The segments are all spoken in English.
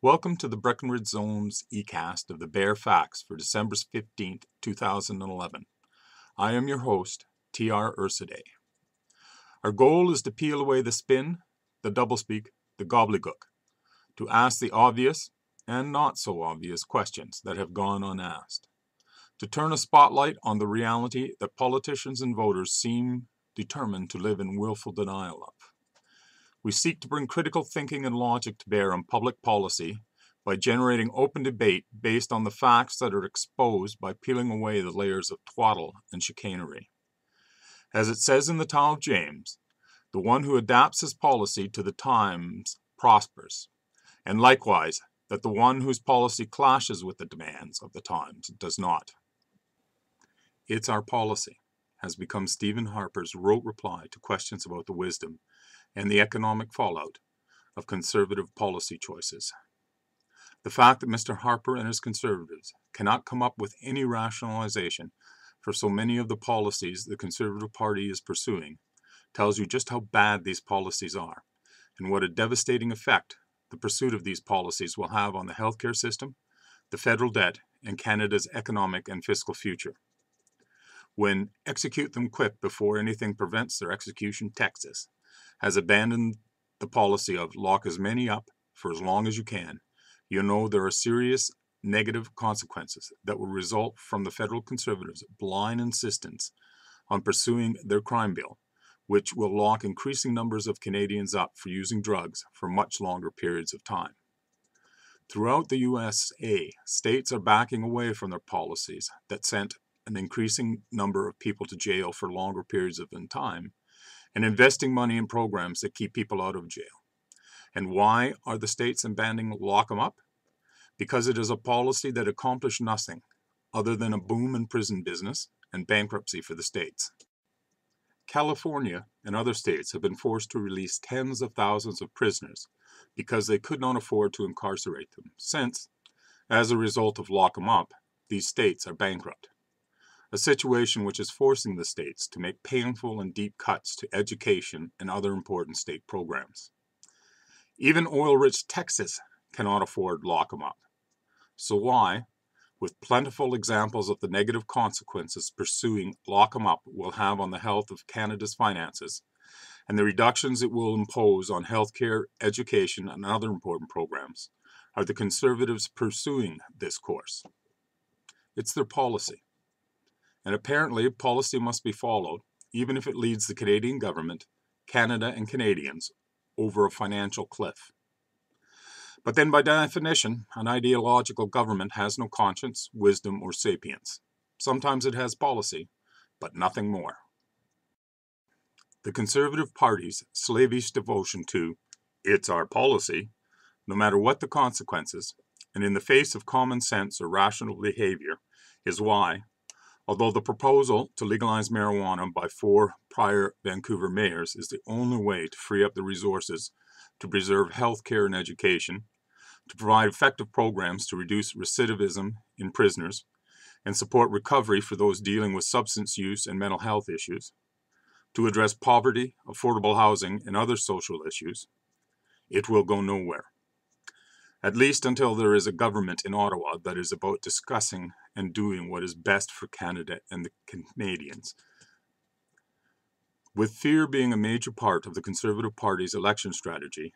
Welcome to the Breckenridge Zone's eCast of the Bare Facts for December 15th, 2011. I am your host, T.R. Ursaday. Our goal is to peel away the spin, the doublespeak, the gobbledygook, to ask the obvious and not so obvious questions that have gone unasked, to turn a spotlight on the reality that politicians and voters seem determined to live in willful denial of. We seek to bring critical thinking and logic to bear on public policy by generating open debate based on the facts that are exposed by peeling away the layers of twaddle and chicanery. As it says in the Tower of James, the one who adapts his policy to the times prospers, and likewise that the one whose policy clashes with the demands of the times does not. It's our policy has become Stephen Harper's rote reply to questions about the wisdom and the economic fallout of conservative policy choices. The fact that Mr. Harper and his conservatives cannot come up with any rationalization for so many of the policies the Conservative Party is pursuing tells you just how bad these policies are and what a devastating effect the pursuit of these policies will have on the healthcare system, the federal debt, and Canada's economic and fiscal future. When Execute Them Quick Before Anything Prevents Their Execution, Texas has abandoned the policy of lock as many up for as long as you can, you know there are serious negative consequences that will result from the federal Conservatives' blind insistence on pursuing their crime bill, which will lock increasing numbers of Canadians up for using drugs for much longer periods of time. Throughout the USA, states are backing away from their policies that sent an increasing number of people to jail for longer periods of time, and investing money in programs that keep people out of jail. And why are the states abandoning lock 'em up? Because it is a policy that accomplished nothing other than a boom in prison business and bankruptcy for the states. California and other states have been forced to release tens of thousands of prisoners because they could not afford to incarcerate them, since, as a result of lock 'em up, these states are bankrupt. A situation which is forcing the states to make painful and deep cuts to education and other important state programs. Even oil-rich Texas cannot afford lock 'em up. So why, with plentiful examples of the negative consequences pursuing lock 'em up will have on the health of Canada's finances, and the reductions it will impose on healthcare, education, and other important programs, are the Conservatives pursuing this course? It's their policy. And apparently, policy must be followed, even if it leads the Canadian government, Canada, and Canadians over a financial cliff. But then, by definition, an ideological government has no conscience, wisdom, or sapience. Sometimes it has policy, but nothing more. The Conservative Party's slavish devotion to "it's our policy," no matter what the consequences, and in the face of common sense or rational behavior, is why, although the proposal to legalize marijuana by 4 prior Vancouver mayors is the only way to free up the resources to preserve health care and education, to provide effective programs to reduce recidivism in prisoners, and support recovery for those dealing with substance use and mental health issues, to address poverty, affordable housing, and other social issues, it will go nowhere. At least until there is a government in Ottawa that is about discussing and doing what is best for Canada and the Canadians. With fear being a major part of the Conservative Party's election strategy,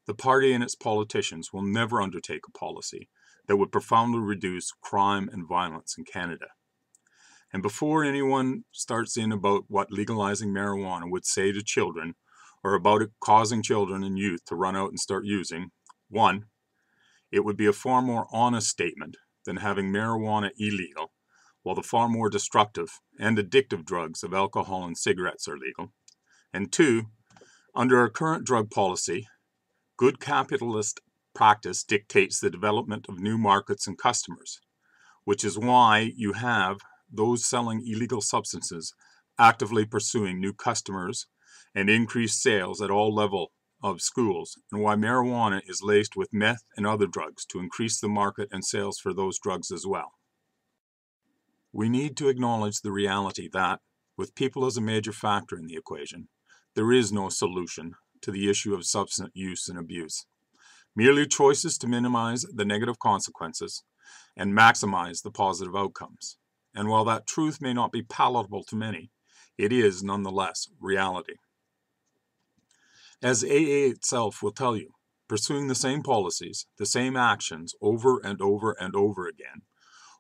the party and its politicians will never undertake a policy that would profoundly reduce crime and violence in Canada. And before anyone starts in about what legalizing marijuana would say to children, or about it causing children and youth to run out and start using, one, it would be a far more honest statement than having marijuana illegal, while the far more destructive and addictive drugs of alcohol and cigarettes are legal. And two, under our current drug policy, good capitalist practice dictates the development of new markets and customers, which is why you have those selling illegal substances actively pursuing new customers and increased sales at all levels of schools, and why marijuana is laced with meth and other drugs to increase the market and sales for those drugs as well. We need to acknowledge the reality that, with people as a major factor in the equation, there is no solution to the issue of substance use and abuse. merely choices to minimize the negative consequences and maximize the positive outcomes. And while that truth may not be palatable to many, it is nonetheless reality. As AA itself will tell you, pursuing the same policies, the same actions over and over and over again,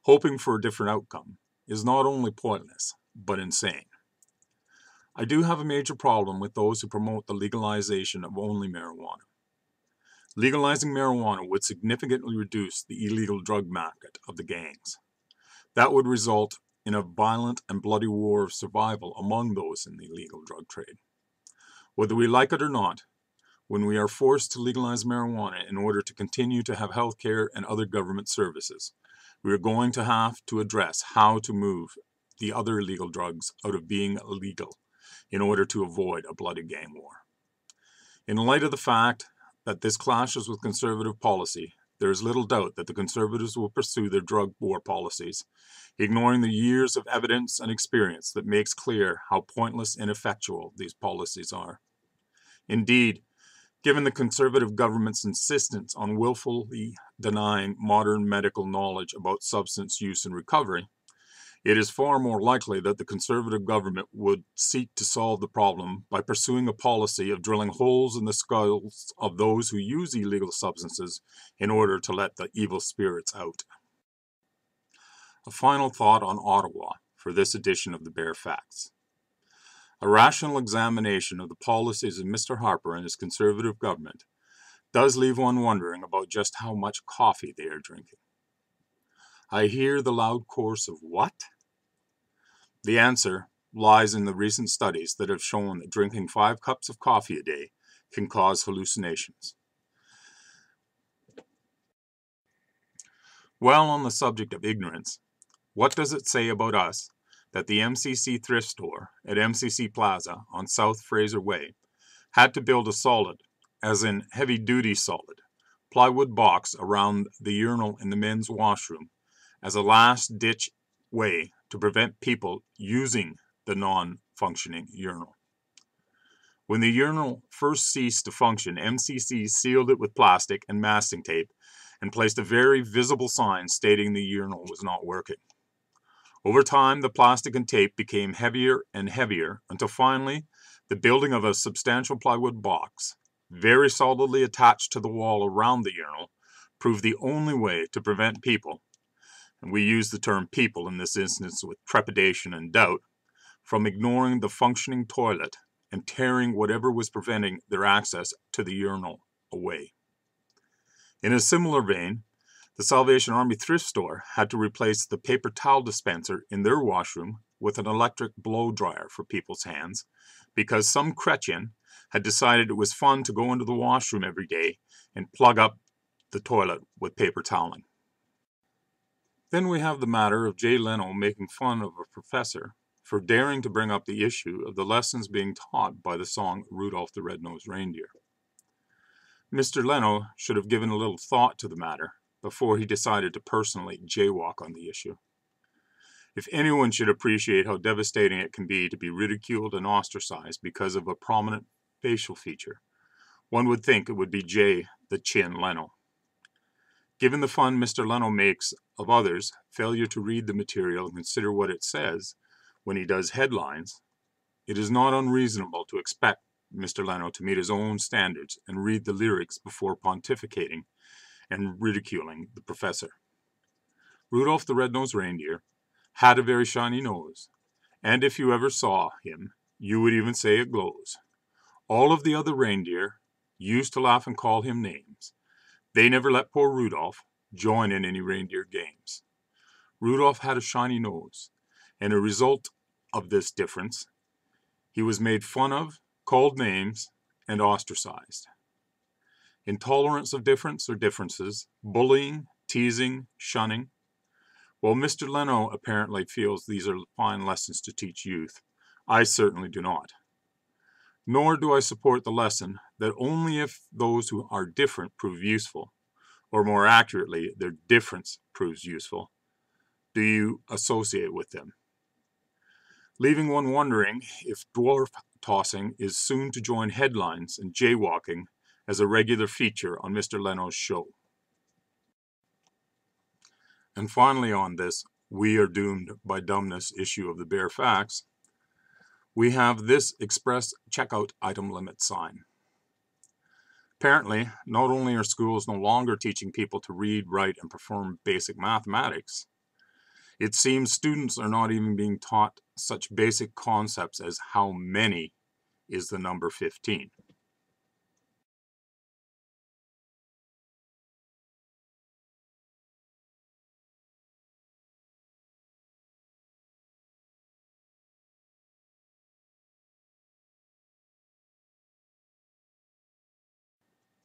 hoping for a different outcome, is not only pointless, but insane. I do have a major problem with those who promote the legalization of only marijuana. Legalizing marijuana would significantly reduce the illegal drug market of the gangs. That would result in a violent and bloody war of survival among those in the illegal drug trade. Whether we like it or not, when we are forced to legalize marijuana in order to continue to have health care and other government services, we are going to have to address how to move the other illegal drugs out of being illegal in order to avoid a bloody gang war. In light of the fact that this clashes with conservative policy, there is little doubt that the Conservatives will pursue their drug war policies, ignoring the years of evidence and experience that makes clear how pointless and ineffectual these policies are. Indeed, given the Conservative government's insistence on willfully denying modern medical knowledge about substance use and recovery, it is far more likely that the Conservative government would seek to solve the problem by pursuing a policy of drilling holes in the skulls of those who use illegal substances in order to let the evil spirits out. A final thought on Ottawa for this edition of the Bare Facts. A rational examination of the policies of Mr. Harper and his Conservative government does leave one wondering about just how much coffee they are drinking. I hear the loud chorus of what? The answer lies in the recent studies that have shown that drinking 5 cups of coffee a day can cause hallucinations. While on the subject of ignorance, what does it say about us that the MCC thrift store at MCC Plaza on South Fraser Way had to build a solid, as in heavy-duty solid, plywood box around the urinal in the men's washroom as a last-ditch way to prevent people using the non-functioning urinal. When the urinal first ceased to function, MCC sealed it with plastic and masking tape and placed a very visible sign stating the urinal was not working. Over time, the plastic and tape became heavier and heavier until finally the building of a substantial plywood box, very solidly attached to the wall around the urinal, proved the only way to prevent people, and we use the term people in this instance with trepidation and doubt, from ignoring the functioning toilet and tearing whatever was preventing their access to the urinal away. In a similar vein, the Salvation Army thrift store had to replace the paper towel dispenser in their washroom with an electric blow dryer for people's hands because some Chrétien had decided it was fun to go into the washroom every day and plug up the toilet with paper toweling. Then we have the matter of Jay Leno making fun of a professor for daring to bring up the issue of the lessons being taught by the song Rudolph the Red-Nosed Reindeer. Mr. Leno should have given a little thought to the matter before he decided to personally jaywalk on the issue. If anyone should appreciate how devastating it can be to be ridiculed and ostracized because of a prominent facial feature, one would think it would be Jay the Chin Leno. Given the fun Mr. Leno makes of others' failure to read the material and consider what it says when he does headlines, it is not unreasonable to expect Mr. Leno to meet his own standards and read the lyrics before pontificating and ridiculing the professor. Rudolph the Red-Nosed Reindeer had a very shiny nose, and if you ever saw him, you would even say it glows. All of the other reindeer used to laugh and call him names. They never let poor Rudolph join in any reindeer games. Rudolph had a shiny nose, and a result of this difference, he was made fun of, called names, and ostracized. Intolerance of difference or differences, bullying, teasing, shunning. While Mr. Leno apparently feels these are fine lessons to teach youth, I certainly do not. Nor do I support the lesson that only if those who are different prove useful, or more accurately, their difference proves useful, do you associate with them. Leaving one wondering if dwarf tossing is soon to join headlines and jaywalking as a regular feature on Mr. Leno's show. And finally on this "We Are Doomed by Dumbness" issue of the Bare Facts, we have this express checkout item limit sign. Apparently, not only are schools no longer teaching people to read, write, and perform basic mathematics, it seems students are not even being taught such basic concepts as how many is the number 15.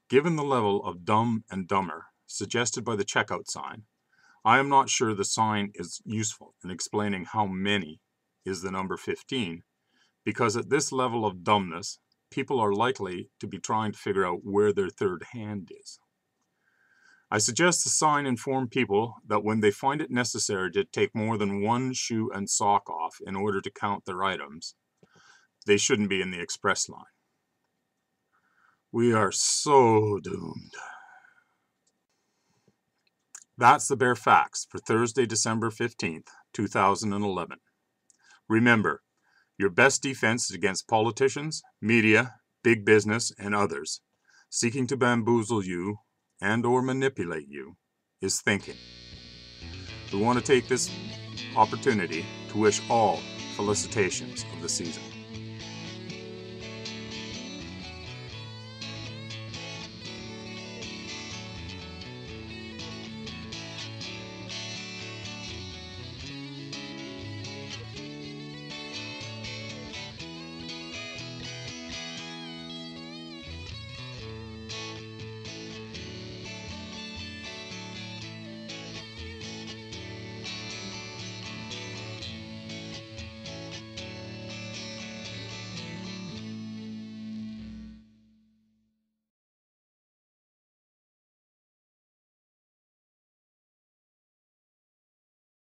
Given the level of Dumb and Dumber suggested by the checkout sign, I am not sure the sign is useful in explaining how many is the number 15, because at this level of dumbness, people are likely to be trying to figure out where their third hand is. I suggest the sign inform people that when they find it necessary to take more than one shoe and sock off in order to count their items, they shouldn't be in the express line. We are so doomed. That's the Bare Facts for Thursday, December 15th, 2011. Remember, your best defense against politicians, media, big business, and others seeking to bamboozle you and/or manipulate you is thinking. We want to take this opportunity to wish all felicitations of the season.